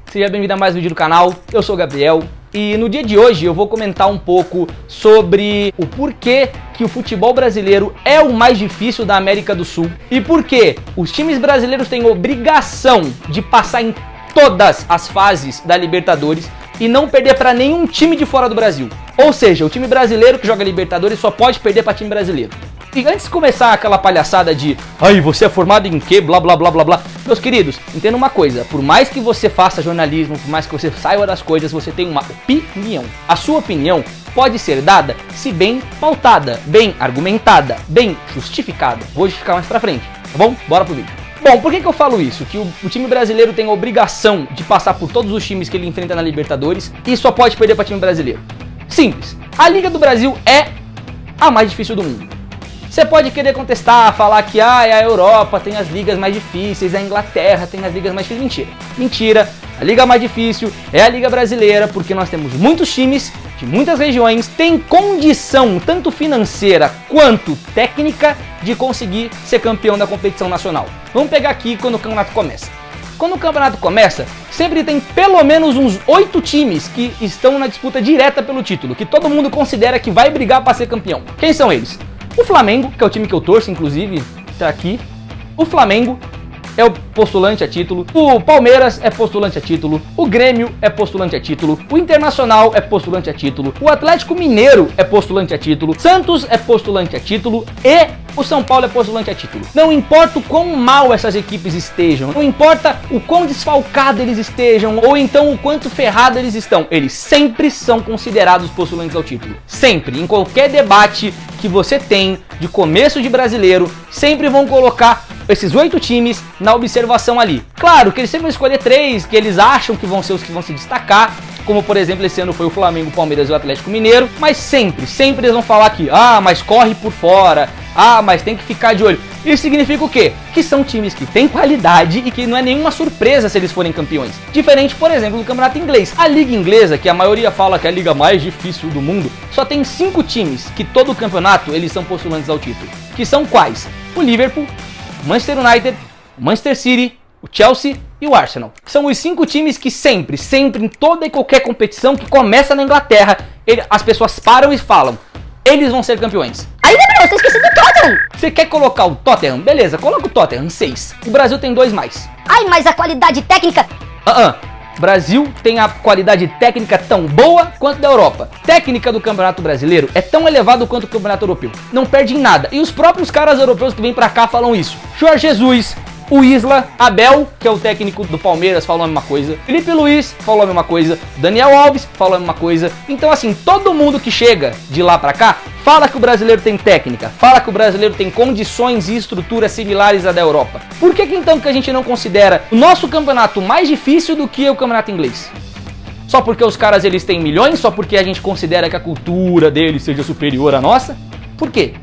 Seja bem-vindo a mais um vídeo do canal, eu sou o Gabriel e no dia de hoje eu vou comentar um pouco sobre o porquê que o futebol brasileiro é o mais difícil da América do Sul e por que os times brasileiros têm obrigação de passar em todas as fases da Libertadores e não perder para nenhum time de fora do Brasil. Ou seja, o time brasileiro que joga Libertadores só pode perder para time brasileiro. E antes de começar aquela palhaçada de ai, você é formado em quê? Blá blá blá blá blá. Meus queridos, entenda uma coisa, por mais que você faça jornalismo, por mais que você saiba das coisas, você tem uma opinião. A sua opinião pode ser dada se bem pautada, bem argumentada, bem justificada. Vou justificar mais pra frente, tá bom? Bora pro vídeo. Bom, por que eu falo isso? Que o time brasileiro tem a obrigação de passar por todos os times que ele enfrenta na Libertadores e só pode perder para time brasileiro. Simples. A Liga do Brasil é a mais difícil do mundo. Você pode querer contestar, falar que a Europa tem as ligas mais difíceis, a Inglaterra tem as ligas mais difíceis. Mentira. Mentira. A liga mais difícil é a Liga Brasileira, porque nós temos muitos times de muitas regiões, tem condição tanto financeira quanto técnica de conseguir ser campeão da competição nacional. Vamos pegar aqui quando o campeonato começa. Quando o campeonato começa, sempre tem pelo menos uns 8 times que estão na disputa direta pelo título, que todo mundo considera que vai brigar para ser campeão. Quem são eles? O Flamengo, que é o time que eu torço, inclusive, tá aqui. O Flamengo é o postulante a título. O Palmeiras é postulante a título. O Grêmio é postulante a título. O Internacional é postulante a título. O Atlético Mineiro é postulante a título. Santos é postulante a título. E o São Paulo é postulante a título. Não importa o quão mal essas equipes estejam, não importa o quão desfalcado eles estejam, ou então o quanto ferrado eles estão, eles sempre são considerados postulantes ao título. Sempre, em qualquer debate que você tem de começo de brasileiro, sempre vão colocar esses 8 times na observação ali. Claro que eles sempre vão escolher 3 que eles acham que vão ser os que vão se destacar, como por exemplo esse ano foi o Flamengo, o Palmeiras e o Atlético Mineiro, mas sempre eles vão falar que, mas corre por fora, mas tem que ficar de olho. Isso significa o quê? Que são times que têm qualidade e que não é nenhuma surpresa se eles forem campeões. Diferente, por exemplo, do campeonato inglês. A liga inglesa, que a maioria fala que é a liga mais difícil do mundo, só tem 5 times que todo o campeonato eles são postulantes ao título. Que são quais? O Liverpool, o Manchester United, o Manchester City, o Chelsea e o Arsenal. São os 5 times que sempre, em toda e qualquer competição que começa na Inglaterra, as pessoas param e falam, eles vão ser campeões. Aí, Gabriel, eu tô esquecendo do Tottenham. Você quer colocar o Tottenham? Beleza, coloca o Tottenham, 6. O Brasil tem 2 mais. Ai, mas a qualidade técnica... Brasil tem a qualidade técnica tão boa quanto da Europa. Técnica do Campeonato Brasileiro é tão elevado quanto o Campeonato Europeu. Não perde em nada. E os próprios caras europeus que vêm pra cá falam isso. Jorge Jesus, o Isla, Abel, que é o técnico do Palmeiras, falou a mesma coisa. Felipe Luiz falou a mesma coisa. Daniel Alves falou a mesma coisa. Então assim, todo mundo que chega de lá pra cá fala que o brasileiro tem técnica, fala que o brasileiro tem condições e estruturas similares à da Europa. Por que então que a gente não considera o nosso campeonato mais difícil do que o campeonato inglês? Só porque os caras eles têm milhões? Só porque a gente considera que a cultura deles seja superior à nossa? Por quê?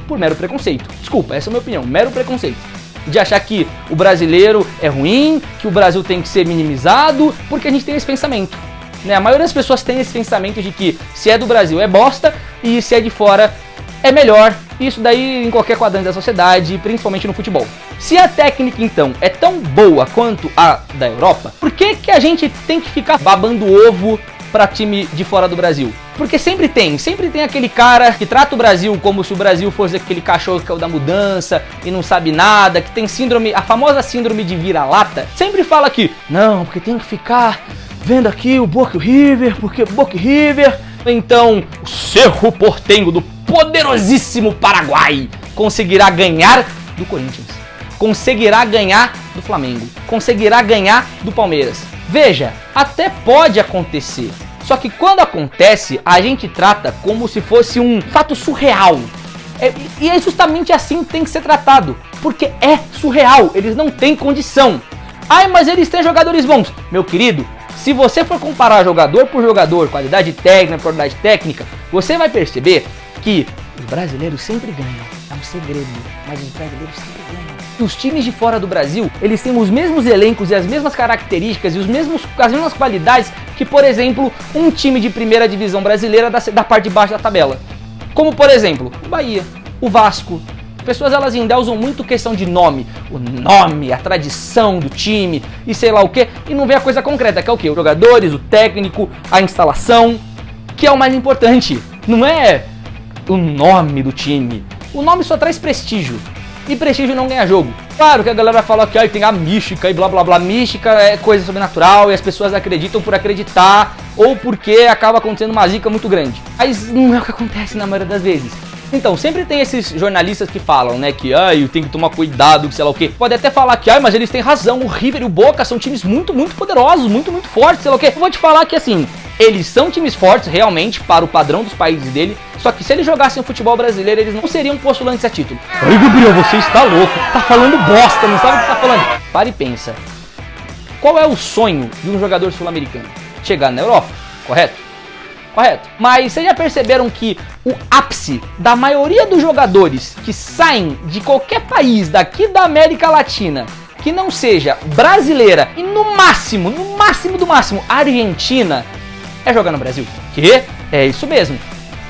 Por mero preconceito. Desculpa, essa é a minha opinião, mero preconceito. De achar que o brasileiro é ruim, que o Brasil tem que ser minimizado, porque a gente tem esse pensamento. Né? A maioria das pessoas tem esse pensamento de que se é do Brasil é bosta e se é de fora é melhor. Isso daí em qualquer quadrante da sociedade, principalmente no futebol. Se a técnica então é tão boa quanto a da Europa, por que a gente tem que ficar babando ovo para time de fora do Brasil? Porque sempre tem aquele cara que trata o Brasil como se o Brasil fosse aquele cachorro que é o da mudança e não sabe nada, que tem síndrome, a famosa síndrome de vira-lata. Sempre fala que, não, porque tem que ficar vendo aqui o Boca River, porque Boca River, então o Cerro Porteño do poderosíssimo Paraguai conseguirá ganhar do Corinthians, conseguirá ganhar do Flamengo, conseguirá ganhar do Palmeiras. Veja, até pode acontecer. Só que quando acontece, a gente trata como se fosse um fato surreal. E é justamente assim que tem que ser tratado. Porque é surreal, eles não têm condição. Ai, mas eles têm jogadores bons. Meu querido, se você for comparar jogador por jogador, qualidade técnica, você vai perceber que os brasileiros sempre ganham. É um segredo, mas os brasileiros sempre ganham. Os times de fora do Brasil, eles têm os mesmos elencos e as mesmas características e as mesmas qualidades que, por exemplo, um time de primeira divisão brasileira da parte de baixo da tabela. Como, por exemplo, o Bahia, o Vasco, pessoas elas endeusam muito questão de nome. O nome, a tradição do time e sei lá o que. E não vê a coisa concreta, que é o quê? Os jogadores, o técnico, a instalação, que é o mais importante. Não é o nome do time. O nome só traz prestígio. E prestígio não ganha jogo. Claro que a galera fala que tem a mística e blá blá blá. Mística é coisa sobrenatural e as pessoas acreditam por acreditar ou porque acaba acontecendo uma zica muito grande. Mas não é o que acontece na maioria das vezes. Então, sempre tem esses jornalistas que falam, né, que tem que tomar cuidado, sei lá o quê. Pode até falar que, mas eles têm razão, o River e o Boca são times muito, muito poderosos, muito, muito fortes, sei lá o quê. Eu vou te falar que, assim, eles são times fortes, realmente, para o padrão dos países dele, só que se eles jogassem o futebol brasileiro, eles não seriam postulantes a título. Ai, Gabriel, você está louco, tá falando bosta, não sabe o que tá falando. Para e pensa. Qual é o sonho de um jogador sul-americano? Chegar na Europa, correto? Correto. Mas vocês já perceberam que o ápice da maioria dos jogadores que saem de qualquer país daqui da América Latina que não seja brasileira e no máximo do máximo, Argentina, é jogar no Brasil? Que? É isso mesmo.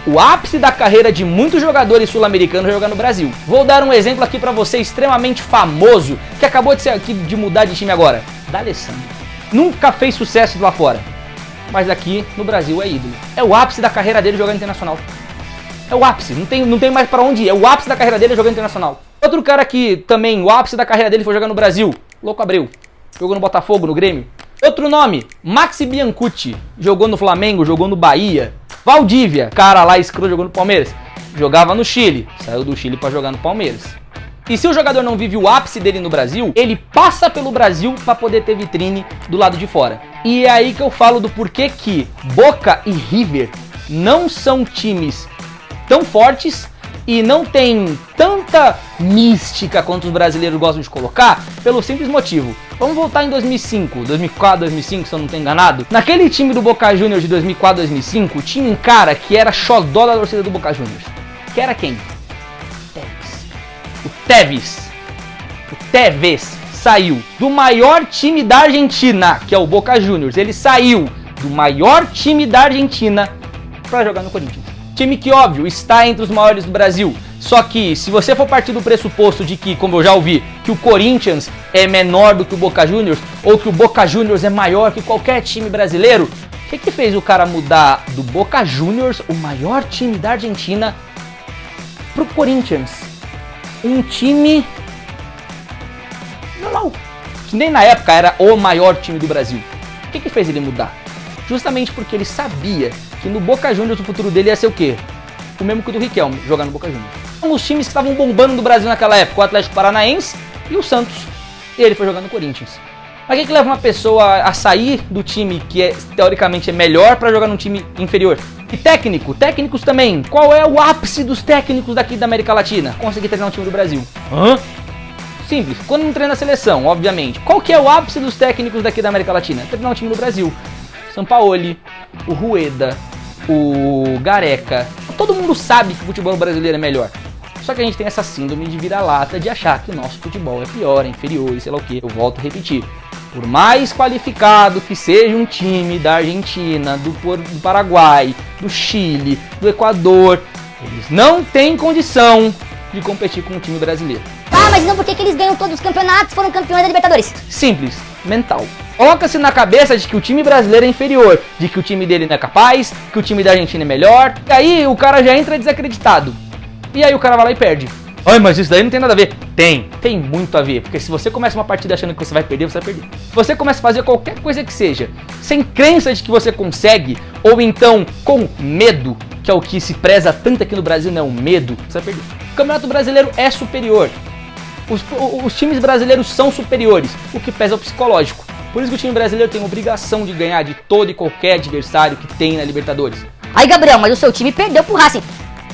O ápice da carreira de muitos jogadores sul-americanos é jogar no Brasil. Vou dar um exemplo aqui pra você extremamente famoso, que acabou de mudar de time agora. D'Alessandro. Nunca fez sucesso lá fora. Mas aqui no Brasil é ídolo. É o ápice da carreira dele jogando internacional. É o ápice, não tem mais pra onde ir. É o ápice da carreira dele jogando internacional. Outro cara que também, o ápice da carreira dele foi jogar no Brasil, Louco Abreu. Jogou no Botafogo, no Grêmio. Outro nome, Maxi Biancucci. Jogou no Flamengo, jogou no Bahia. Valdívia, cara lá escroto, jogou no Palmeiras. Jogava no Chile, saiu do Chile pra jogar no Palmeiras. E se o jogador não vive o ápice dele no Brasil, ele passa pelo Brasil para poder ter vitrine do lado de fora. E é aí que eu falo do porquê que Boca e River não são times tão fortes e não tem tanta mística quanto os brasileiros gostam de colocar, pelo simples motivo. Vamos voltar em 2005, 2004, 2005, se eu não estou enganado. Naquele time do Boca Juniors de 2004, 2005, tinha um cara que era xodó da torcida do Boca Juniors. Que era quem? O Tevez saiu do maior time da Argentina, que é o Boca Juniors. Ele saiu do maior time da Argentina para jogar no Corinthians. Time que, óbvio, está entre os maiores do Brasil. Só que, se você for partir do pressuposto de que, como eu já ouvi, que o Corinthians é menor do que o Boca Juniors, ou que o Boca Juniors é maior que qualquer time brasileiro, o que fez o cara mudar do Boca Juniors, o maior time da Argentina, pro Corinthians? Um time normal, que nem na época era o maior time do Brasil. O que fez ele mudar? Justamente porque ele sabia que no Boca Juniors o futuro dele ia ser o quê? O mesmo que o do Riquelme, jogar no Boca Juniors. São os times que estavam bombando no Brasil naquela época, o Atlético Paranaense e o Santos. E ele foi jogar no Corinthians. Mas o que leva uma pessoa a sair do time que teoricamente é melhor para jogar num time inferior? E técnicos também. Qual é o ápice dos técnicos daqui da América Latina? Conseguir treinar um time do Brasil. Simples, quando não treina a seleção, obviamente. Qual que é o ápice dos técnicos daqui da América Latina? Treinar um time do Brasil. Sampaoli, o Rueda, o Gareca. Todo mundo sabe que o futebol brasileiro é melhor. Só que a gente tem essa síndrome de vira-lata de achar que o nosso futebol é pior, é inferior e sei lá o que. Eu volto a repetir. Por mais qualificado que seja um time da Argentina, do Paraguai, do Chile, do Equador, eles não têm condição de competir com o time brasileiro. Mas não, por que eles ganham todos os campeonatos, foram campeões da Libertadores? Simples, mental. Coloca-se na cabeça de que o time brasileiro é inferior, de que o time dele não é capaz, que o time da Argentina é melhor, e aí o cara já entra desacreditado. E aí o cara vai lá e perde. Mas isso daí não tem nada a ver. Tem muito a ver, porque se você começa uma partida achando que você vai perder, você vai perder. Se você começa a fazer qualquer coisa que seja, sem crença de que você consegue, ou então com medo, que é o que se preza tanto aqui no Brasil, né? O medo, você vai perder. O Campeonato Brasileiro é superior. Os times brasileiros são superiores, o que pesa é o psicológico. Por isso que o time brasileiro tem obrigação de ganhar de todo e qualquer adversário que tem na Libertadores. Aí, Gabriel, mas o seu time perdeu pro Racing.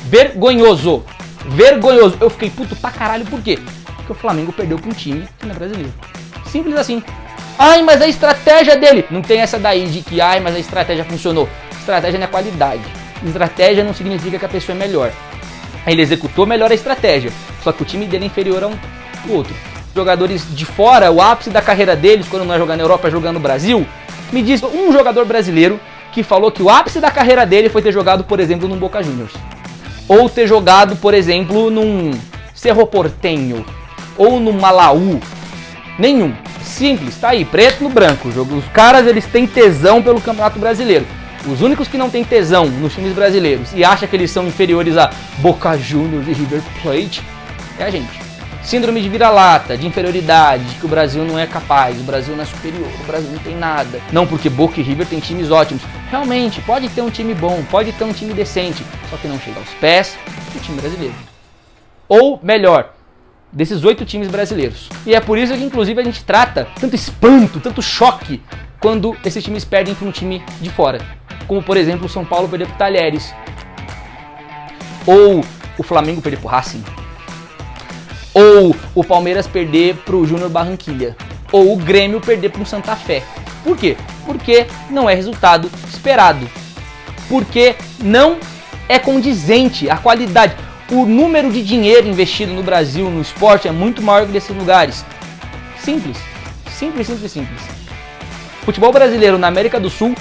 Vergonhoso. Eu fiquei puto pra caralho, por quê? Porque o Flamengo perdeu pra um time que não é brasileiro. Simples assim. Mas a estratégia dele. Não tem essa daí de que, mas a estratégia funcionou. Estratégia não é qualidade. Estratégia não significa que a pessoa é melhor. Ele executou melhor a estratégia. Só que o time dele é inferior a um outro. Jogadores de fora, o ápice da carreira deles, quando não é jogar na Europa, é jogar no Brasil. Me diz um jogador brasileiro que falou que o ápice da carreira dele foi ter jogado, por exemplo, num Boca Juniors. Ou ter jogado, por exemplo, num Cerro Porteño ou no Malaú. Nenhum. Simples, tá aí, preto no branco. Os caras, eles têm tesão pelo Campeonato Brasileiro. Os únicos que não têm tesão nos times brasileiros e acham que eles são inferiores a Boca Juniors e River Plate é a gente. Síndrome de vira-lata, de inferioridade, de que o Brasil não é capaz, o Brasil não é superior, o Brasil não tem nada. Não, porque Boca e River tem times ótimos. Realmente, pode ter um time bom, pode ter um time decente, só que não chega aos pés do time brasileiro. Ou, melhor, desses 8 times brasileiros. E é por isso que, inclusive, a gente trata tanto espanto, tanto choque, quando esses times perdem para um time de fora. Como, por exemplo, o São Paulo perder para o Talheres. Ou o Flamengo perder para o Racing. Ou o Palmeiras perder para o Júnior Barranquilla. Ou o Grêmio perder para um Santa Fé. Por quê? Porque não é resultado esperado. Porque não é condizente a qualidade. O número de dinheiro investido no Brasil, no esporte, é muito maior que desses lugares. Simples. Simples, simples, simples. O futebol brasileiro na América do Sul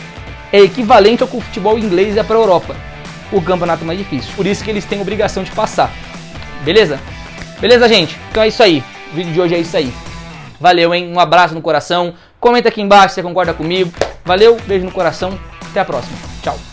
é equivalente ao que o futebol inglês é para a Europa. O campeonato mais difícil. Por isso que eles têm obrigação de passar. Beleza? Beleza, gente? Então é isso aí. O vídeo de hoje é isso aí. Valeu, hein? Um abraço no coração. Comenta aqui embaixo se você concorda comigo. Valeu, beijo no coração. Até a próxima. Tchau.